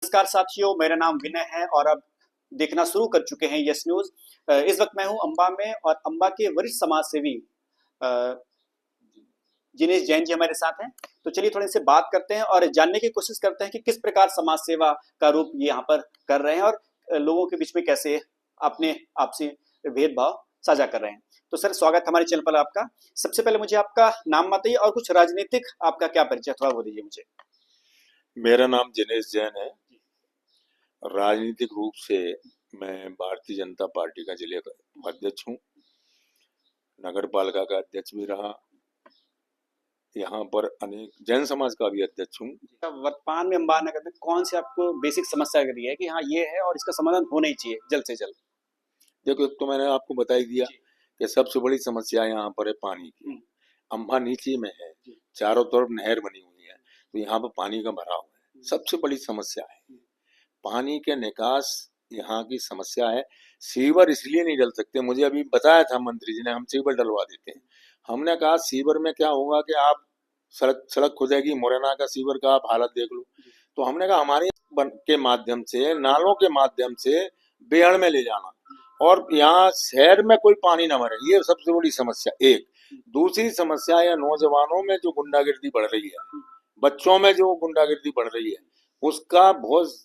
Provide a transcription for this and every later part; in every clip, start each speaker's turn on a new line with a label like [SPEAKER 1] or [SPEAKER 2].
[SPEAKER 1] नमस्कार साथियों, मेरा नाम विनय है और अब देखना शुरू कर चुके हैं यस न्यूज। इस वक्त मैं हूं अंबा में और अंबा के वरिष्ठ समाज सेवी जिनेश जैन जी हमारे साथ हैं। तो चलिए थोड़ी से बात करते हैं और जानने की कोशिश करते हैं कि किस प्रकार समाज सेवा का रूप ये यहाँ पर कर रहे हैं और लोगों के बीच में कैसे अपने आपसी भेदभाव साझा कर रहे हैं। तो सर, स्वागत हमारे चैनल पर आपका। सबसे पहले मुझे आपका नाम बताइए और कुछ राजनीतिक आपका क्या परिचय थोड़ा वो दीजिए मुझे।
[SPEAKER 2] मेरा नाम जिनेश जैन है। राजनीतिक रूप से मैं भारतीय जनता पार्टी का जिले का अध्यक्ष हूँ, नगर पालिका का अध्यक्ष भी रहा, यहाँ पर अनेक जैन समाज का भी अध्यक्ष हूँ।
[SPEAKER 1] वर्तमान में अंबा नगर में कौन सी आपको बेसिक समस्या लग रही है कि हाँ ये है और इसका समाधान होना ही चाहिए जल्द से जल्द?
[SPEAKER 2] देखो, तो मैंने आपको बता ही दिया कि सबसे बड़ी समस्या यहाँ पर है पानी की। अंबा नीचे में है, चारों तरफ नहर बनी हुई है, तो यहाँ पर पानी का भराव है, सबसे बड़ी समस्या है। पानी के निकास यहाँ की समस्या है। सीवर इसलिए नहीं डल सकते, मुझे अभी बताया था मंत्री जी ने, हम सीवर डलवा देते हैं। हमने कहा सीवर में क्या होगा कि आप सड़क खुदेगी, मुरैना का सीवर का आप हालत देख लो। तो हमने कहा हमारे के माध्यम से, नालों के माध्यम से बेहड़ में ले जाना और यहाँ शहर में कोई पानी न मरे, ये सबसे बड़ी समस्या। एक दूसरी समस्या या नौजवानों में जो गुंडागिर्दी बढ़ रही है, बच्चों में जो गुंडागिर्दी बढ़ रही है, उसका बहुत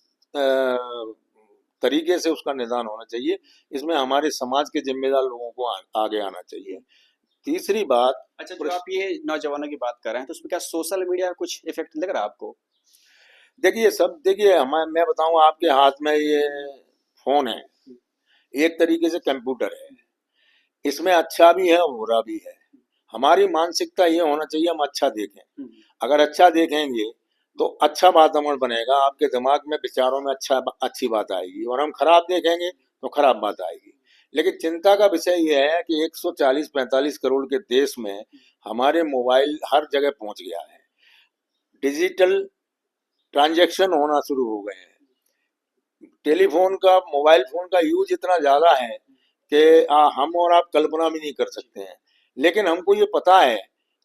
[SPEAKER 2] तरीके से उसका निदान होना चाहिए। इसमें हमारे समाज के जिम्मेदार लोगों को आगे आना चाहिए। तीसरी बात,
[SPEAKER 1] अच्छा, जो आप ये नौजवानों की बात कर रहे हैं तो उसमें क्या सोशल मीडिया का कुछ इफेक्ट लग रहा है आपको?
[SPEAKER 2] देखिए सब, देखिए मैं बताऊं, आपके हाथ में ये फोन है, एक तरीके से कंप्यूटर है, इसमें अच्छा भी है और बुरा भी है। हमारी मानसिकता ये होना चाहिए हम अच्छा देखें। अगर अच्छा देखेंगे तो अच्छा वातावरण बनेगा, आपके दिमाग में, विचारों में अच्छी बात आएगी, और हम खराब देखेंगे तो खराब बात आएगी। लेकिन चिंता का विषय यह है कि 140-45 करोड़ के देश में हमारे मोबाइल हर जगह पहुंच गया है, डिजिटल ट्रांजैक्शन होना शुरू हो गए हैं, टेलीफोन का, मोबाइल फोन का यूज इतना ज्यादा है कि हम और आप कल्पना भी नहीं कर सकते हैं। लेकिन हमको ये पता है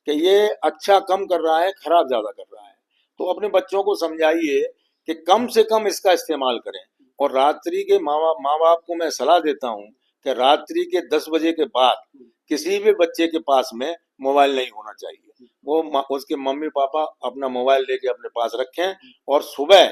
[SPEAKER 2] कि ये अच्छा कम कर रहा है, खराब ज्यादा कर रहा है। तो अपने बच्चों को समझाइए कि कम से कम इसका इस्तेमाल करें। और रात्रि के माँ बाप को मैं सलाह देता हूँ कि रात्रि के 10 बजे के बाद किसी भी बच्चे के पास में मोबाइल नहीं होना चाहिए। वो उसके मम्मी पापा अपना मोबाइल लेके अपने पास रखें और सुबह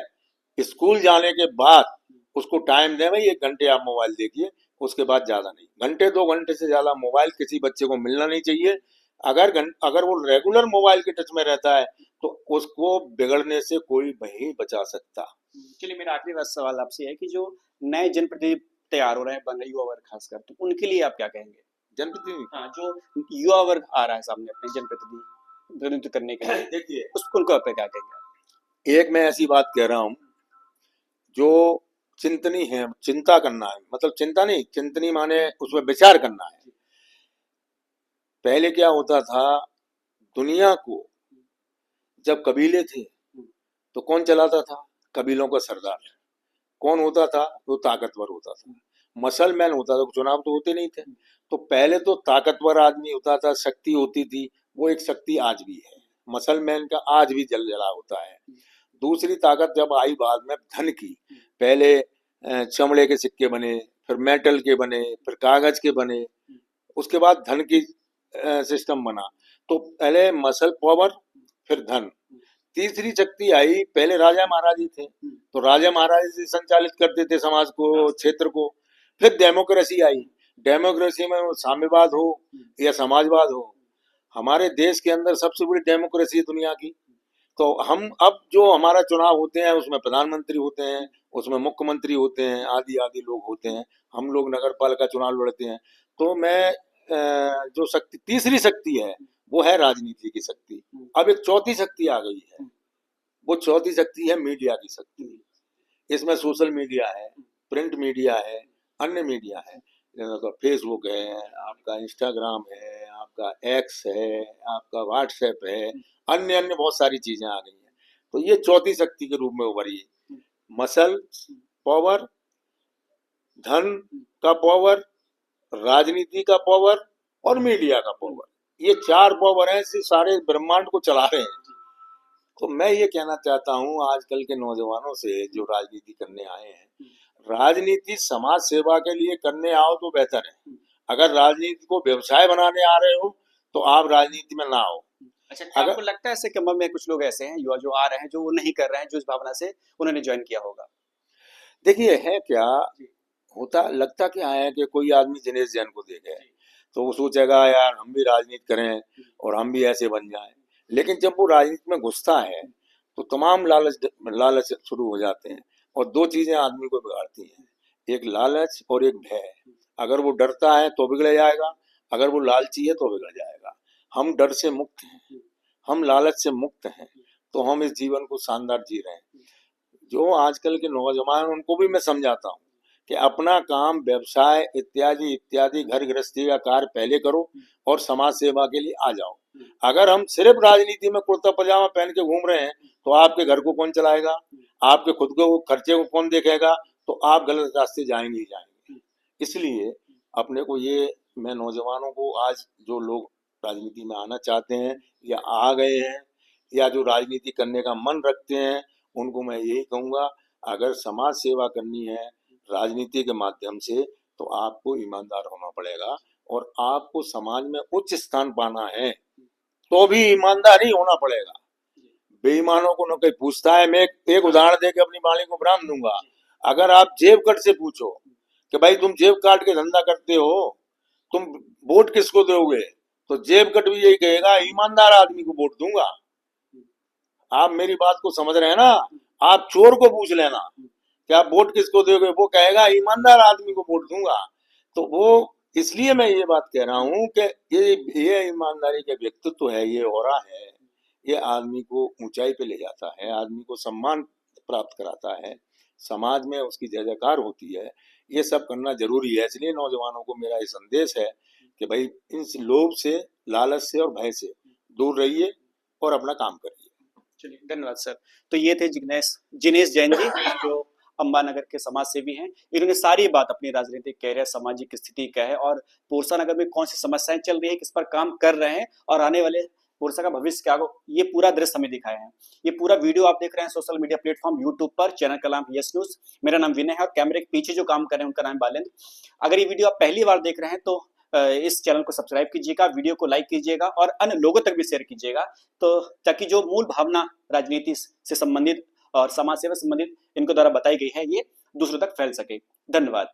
[SPEAKER 2] स्कूल जाने के बाद उसको टाइम दें, भाई 1 घंटे आप मोबाइल देखिए, उसके बाद ज्यादा नहीं। घंटे 2 घंटे से ज्यादा मोबाइल किसी बच्चे को मिलना नहीं चाहिए। अगर वो रेगुलर मोबाइल के टच में रहता है तो उसको बिगड़ने से कोई नहीं बचा सकता।
[SPEAKER 1] चलिए, मेरा आखिरी सवाल आपसे है कि जो नए जनप्रतिनिधि तैयार हो रहे हैं, बन रहे युवा वर्ग खासकर, तो उनके लिए आप क्या कहेंगे?
[SPEAKER 2] जनप्रतिनिधि,
[SPEAKER 1] हाँ, जो युवा वर्ग आ रहा है सामने अपने जनप्रतिनिधित्व करने के लिए,
[SPEAKER 2] देखिए
[SPEAKER 1] उनको आप क्या कहेंगे?
[SPEAKER 2] एक मैं ऐसी बात कह रहा हूँ जो चिंतनी है, चिंता करना है, मतलब चिंता नहीं, चिंतनी माने उसमें विचार करना है। पहले क्या होता था, दुनिया को जब कबीले थे तो कौन चलाता था? कबीलों का सरदार। कौन होता था? वो ताकतवर होता था, मसलमैन होता था, चुनाव तो होते नहीं थे। तो पहले तो ताकतवर आदमी होता था, शक्ति होती थी, वो एक शक्ति आज भी है, मसलमैन का आज भी जल जला होता है। दूसरी ताकत जब आई बाद में धन की, पहले चमड़े के सिक्के बने, फिर मेटल के बने, फिर कागज के बने, उसके बाद धन की सिस्टम बना। तो पहले मसल पावर, फिर धन। तीसरी शक्ति आई, पहले राजा महाराज थे, तो राजा महाराज जी संचालित करते थे समाज को, क्षेत्र को। फिर डेमोक्रेसी आई, डेमोक्रेसी में साम्यवाद हो या समाजवाद हो, हमारे देश के अंदर सबसे बड़ी डेमोक्रेसी है दुनिया की। तो हम अब जो हमारा चुनाव होते हैं उसमें प्रधानमंत्री होते हैं, उसमें मुख्यमंत्री होते हैं, आदि आदि लोग होते हैं, हम लोग नगर पालिका चुनाव लड़ते हैं। तो मैं जो शक्ति, तीसरी शक्ति है वो है राजनीति की शक्ति। अब एक चौथी शक्ति आ गई है, वो चौथी शक्ति है मीडिया की शक्ति। इसमें सोशल मीडिया है, प्रिंट मीडिया है, अन्य मीडिया है, फेसबुक है, आपका इंस्टाग्राम है, आपका एक्स है, आपका व्हाट्सएप है, अन्य अन्य बहुत सारी चीजें आ गई हैं। तो ये चौथी शक्ति के रूप में उभरी है। मसल पावर, धन का पावर, राजनीति का पावर और मीडिया का पावर, ये 4 पावर हैं, सारे ब्रह्मांड को चला रहे हैं। तो मैं ये कहना चाहता हूँ आजकल के नौजवानों से जो राजनीति करने आए हैं, राजनीति समाज सेवा के लिए करने आओ तो बेहतर है। अगर राजनीति को व्यवसाय बनाने आ रहे हो तो आप राजनीति में ना आओ।
[SPEAKER 1] अच्छा, क्या
[SPEAKER 2] अगर
[SPEAKER 1] आपको लगता है ऐसे कि में कुछ लोग ऐसे हैं युवा जो आ रहे हैं जो वो नहीं कर रहे हैं, जो इस भावना से उन्होंने ज्वाइन किया होगा?
[SPEAKER 2] देखिए है क्या
[SPEAKER 1] जी,
[SPEAKER 2] होता, लगता क्या है कि कोई आदमी दिनेश जैन को देखे तो वो सोचेगा यार हम भी राजनीति करें और हम भी ऐसे बन जाएं। लेकिन जब वो राजनीति में घुसता है तो तमाम लालच लालच शुरू हो जाते हैं और दो चीजें आदमी को बिगाड़ती हैं, एक लालच और एक भय। अगर वो डरता है तो बिगड़ जाएगा, अगर वो लालची है तो बिगड़ जाएगा। हम डर से मुक्त हैं, हम लालच से मुक्त हैं, तो हम इस जीवन को शानदार जी रहे हैं। जो आजकल के नौजवान उनको भी मैं समझाता हूँ कि अपना काम व्यवसाय इत्यादि इत्यादि घर गृहस्थी का कार्य पहले करो और समाज सेवा के लिए आ जाओ। अगर हम सिर्फ राजनीति में कुर्ता पजामा पहन के घूम रहे हैं तो आपके घर को कौन चलाएगा, आपके खुद को खर्चे को कौन देखेगा, तो आप गलत रास्ते जाएंगे ही जाएंगे। इसलिए अपने को ये, मैं नौजवानों को आज जो लोग राजनीति में आना चाहते हैं या आ गए हैं या जो राजनीति करने का मन रखते हैं उनको मैं यही कहूंगा, अगर समाज सेवा करनी है राजनीति के माध्यम से तो आपको ईमानदार होना पड़ेगा और आपको समाज में उच्च स्थान पाना है तो भी ईमानदार ही होना पड़ेगा। बेईमानों को न कोई पूछता है। मैं एक उदाहरण देके अपनी वाणी को विराम दूंगा। अगर आप जेब कट से पूछो कि भाई तुम जेब काट के धंधा करते हो, तुम वोट किसको दोगे, तो जेब कट भी यही कहेगा ईमानदार आदमी को वोट दूंगा। आप मेरी बात को समझ रहे हैं ना? आप चोर को पूछ लेना कि आप वोट किसको दोगे, वो कहेगा ईमानदार आदमी को वोट दूंगा। तो वो, इसलिए मैं ये बात कह रहा हूँ कि ये ईमानदारी का व्यक्तित्व है, ये ऑरा है, ये आदमी को ऊंचाई पे ले जाता है, आदमी को सम्मान प्राप्त कराता है, समाज में उसकी जय जयकार होती है। ये सब करना जरूरी है। इसलिए नौजवानों को मेरा ये संदेश है कि भाई इन लोभ से, लालच से और भय से दूर रहिए और अपना काम करिए।
[SPEAKER 1] चलिए, धन्यवाद सर। तो ये थे जिनेश जैन जी, जो अंबानगर के समाज सेवी हैं। इन्होंने सारी बात अपनी राजनीतिक कैरियर, सामाजिक स्थिति क्या है और पोरसा नगर में कौन सी समस्याएं चल रही है, किस पर काम कर रहे हैं और आने वाले पोरसा का भविष्य क्या होगा, ये पूरा दृश्य हमें दिखाया है। ये पूरा वीडियो आप देख रहे हैं सोशल मीडिया प्लेटफॉर्म यूट्यूब पर। चैनल का नाम यस न्यूज। मेरा नाम विनय है और कैमरे के पीछे जो काम कर रहे हैं उनका नाम बालेंद्र। अगर ये वीडियो आप पहली बार देख रहे हैं तो इस चैनल को सब्सक्राइब कीजिएगा, वीडियो को लाइक कीजिएगा और अन्य लोगों तक भी शेयर कीजिएगा, तो ताकि जो मूल भावना राजनीति से संबंधित और समाज सेवा संबंधित इनको द्वारा बताई गई है ये दूसरों तक फैल सके। धन्यवाद।